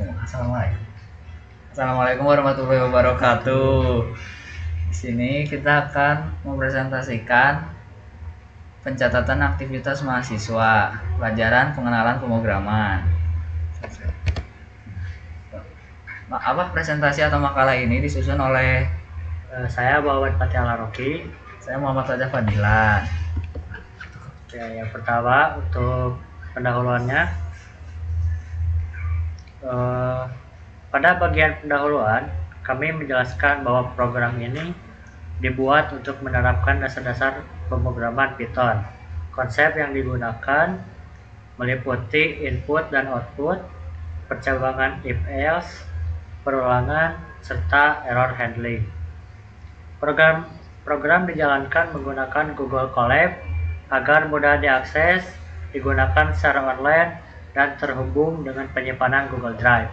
Assalamualaikum. Assalamualaikum warahmatullahi wabarakatuh. Di sini kita akan mempresentasikan pencatatan aktivitas mahasiswa, pelajaran pengenalan pemrograman. Presentasi atau makalah ini disusun oleh saya Wawan Patiala Rocky. Saya Muhammad Raja Fadilan. Ya, yang pertama untuk pendahuluannya. Pada bagian pendahuluan, kami menjelaskan bahwa program ini dibuat untuk menerapkan dasar-dasar pemrograman Python. Konsep yang digunakan meliputi input dan output, percabangan if-else, perulangan, serta error handling. Program dijalankan menggunakan Google Colab agar mudah diakses, digunakan secara online, dan terhubung dengan penyimpanan Google Drive.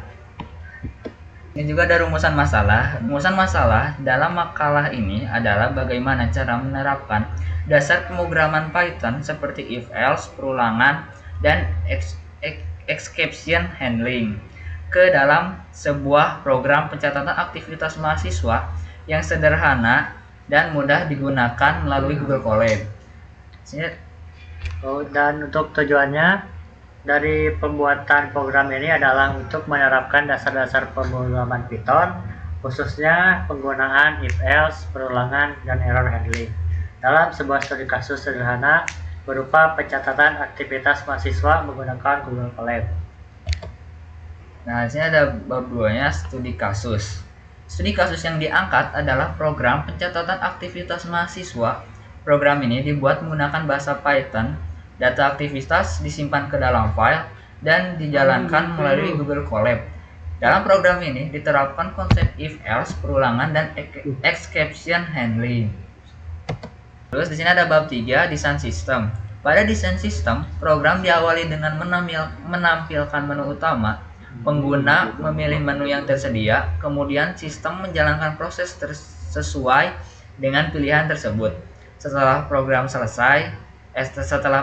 Ini juga ada rumusan masalah. Rumusan masalah dalam makalah ini adalah bagaimana cara menerapkan dasar pemrograman Python seperti if-else, perulangan, dan exception handling ke dalam sebuah program pencatatan aktivitas mahasiswa yang sederhana dan mudah digunakan melalui Google Colab. Dan untuk tujuannya dari pembuatan program ini adalah untuk menerapkan dasar-dasar pemrograman Python, khususnya penggunaan if-else, perulangan, dan error handling dalam sebuah studi kasus sederhana berupa pencatatan aktivitas mahasiswa menggunakan Google Colab. Nah, di sini ada bab 2-nya studi kasus. Studi kasus yang diangkat adalah program pencatatan aktivitas mahasiswa. Program ini dibuat menggunakan bahasa Python. Data aktivitas disimpan ke dalam file dan dijalankan melalui Google Colab. Dalam program ini diterapkan konsep if-else, perulangan, dan exception handling. Terus di sini ada bab 3, desain sistem. Pada desain sistem, program diawali dengan menampilkan menu utama. Pengguna memilih menu yang tersedia, kemudian sistem menjalankan proses sesuai dengan pilihan tersebut. Setelah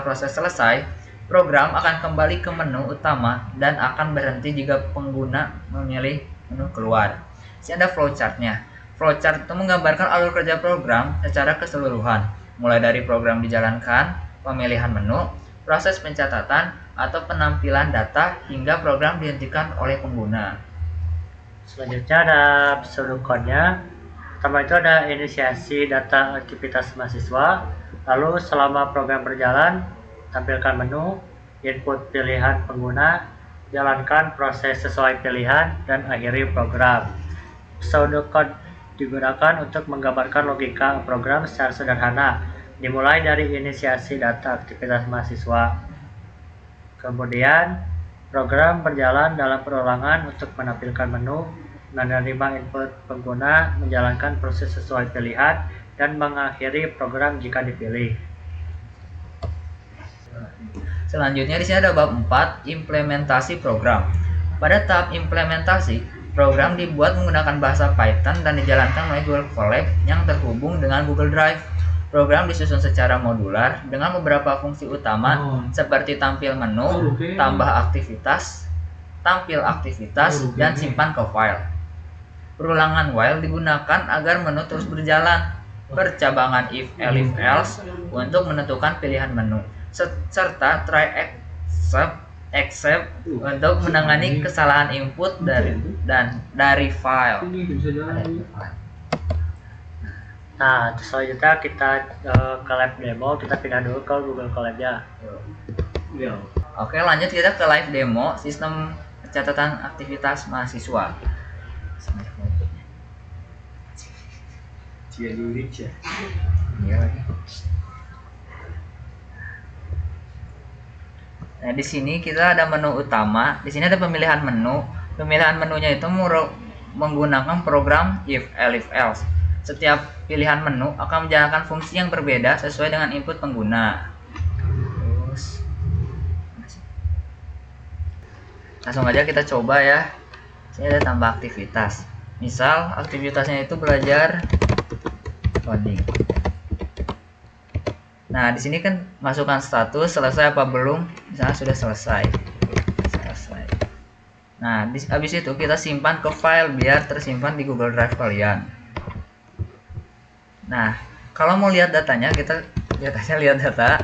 proses selesai, program akan kembali ke menu utama dan akan berhenti jika pengguna memilih menu keluar. Di sini ada flowchart-nya. Flowchart itu menggambarkan alur kerja program secara keseluruhan, mulai dari program dijalankan, pemilihan menu, proses pencatatan, atau penampilan data, hingga program dihentikan oleh pengguna. Selanjutnya ada pseudocode-nya. Pertama itu ada inisiasi data aktivitas mahasiswa. Lalu selama program berjalan, tampilkan menu, input pilihan pengguna, jalankan proses sesuai pilihan, dan akhiri program. Pseudocode digunakan untuk menggambarkan logika program secara sederhana, dimulai dari inisiasi data aktivitas mahasiswa. Kemudian, program berjalan dalam perulangan untuk menampilkan menu, menerima input pengguna, menjalankan proses sesuai pilihan, dan mengakhiri program jika dipilih. Selanjutnya di sini ada bab 4, implementasi program. Pada tahap implementasi, program dibuat menggunakan bahasa Python dan dijalankan melalui Google Colab yang terhubung dengan Google Drive. Program disusun secara modular dengan beberapa fungsi utama seperti tampil menu, tambah aktivitas, tampil aktivitas, dan simpan ke file. Perulangan while digunakan agar menu terus berjalan. Percabangan if-else untuk menentukan pilihan menu, serta try except untuk menangani kesalahan input dari file. Nah, selanjutnya kita ke lab demo. Kita pindah dulu ke Google Colab-nya. Oke, lanjut kita ke live demo sistem pencatatan aktivitas mahasiswa. Nah, di sini kita ada menu utama. Di sini ada pemilihan menu. Pemilihan menunya itu menggunakan program if-else. Setiap pilihan menu akan menjalankan fungsi yang berbeda sesuai dengan input pengguna. Terus, langsung aja kita coba ya. Sini ada tambah aktivitas. Misal aktivitasnya itu belajar coding. Nah, di sini kan masukkan status selesai apa belum. Misalnya sudah selesai. Nah, habis itu kita simpan ke file biar tersimpan di Google Drive kalian. Nah, kalau mau lihat datanya, kita lihat data.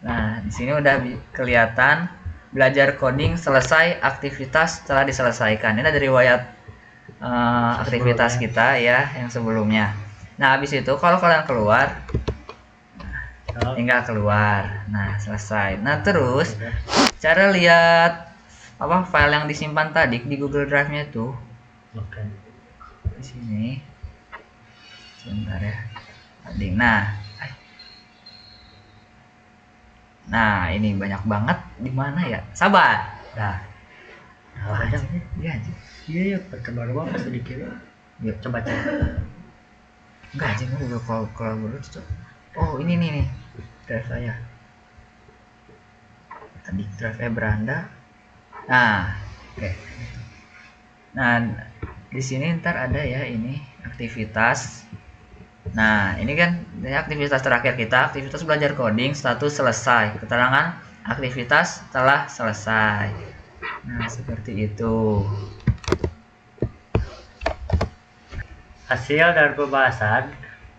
Nah, di sini udah kelihatan belajar coding selesai, aktivitas telah diselesaikan. Ini dari riwayat aktivitas kita ya yang sebelumnya. Nah, habis itu kalau kalian keluar, tinggal keluar. Nah, selesai. Nah, terus cara lihat file yang disimpan tadi di Google Drive-nya itu. Oke. Di sini. Sebentar ya. Nah, ini banyak banget di mana ya? Sabar. Nah. Aja. Iya aja. Iya, pertemuan apa sedikit. Ya. Coba cek. Enggak aja udah kalau dulu tuh. Oh, ini nih drive saya. Tadi drive beranda. Nah, oke. Nah, di sini ntar ada ya ini aktivitas. Nah, ini kan aktivitas terakhir kita, aktivitas belajar coding status selesai. Keterangan aktivitas telah selesai. Nah, seperti itu. Hasil dan pembahasan.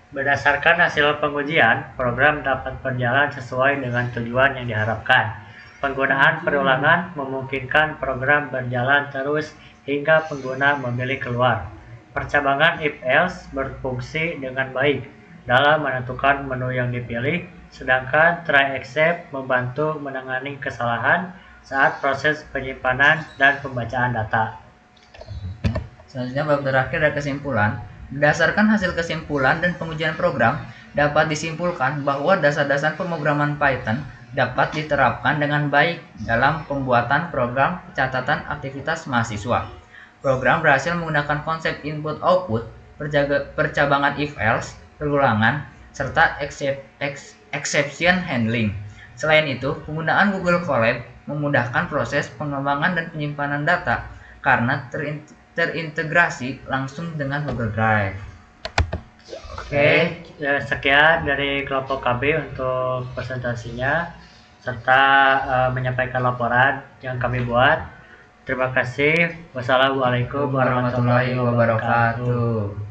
Berdasarkan hasil pengujian, program dapat berjalan sesuai dengan tujuan yang diharapkan. Penggunaan perulangan memungkinkan program berjalan terus hingga pengguna memilih keluar. Percabangan if-else berfungsi dengan baik dalam menentukan menu yang dipilih, sedangkan try except membantu menangani kesalahan saat proses penyimpanan dan pembacaan data. Selanjutnya bab terakhir ada kesimpulan. Berdasarkan hasil kesimpulan dan pengujian program, dapat disimpulkan bahwa dasar-dasar pemrograman Python dapat diterapkan dengan baik dalam pembuatan program catatan aktivitas mahasiswa. Program berhasil menggunakan konsep input-output, percabangan if-else, perulangan, serta exception handling. Selain itu, penggunaan Google Colab memudahkan proses pengembangan dan penyimpanan data karena terintegrasi langsung dengan Google Drive. Oke, sekian dari kelompok KB untuk presentasinya serta menyampaikan laporan yang kami buat. Terima kasih. Wassalamualaikum warahmatullahi wabarakatuh.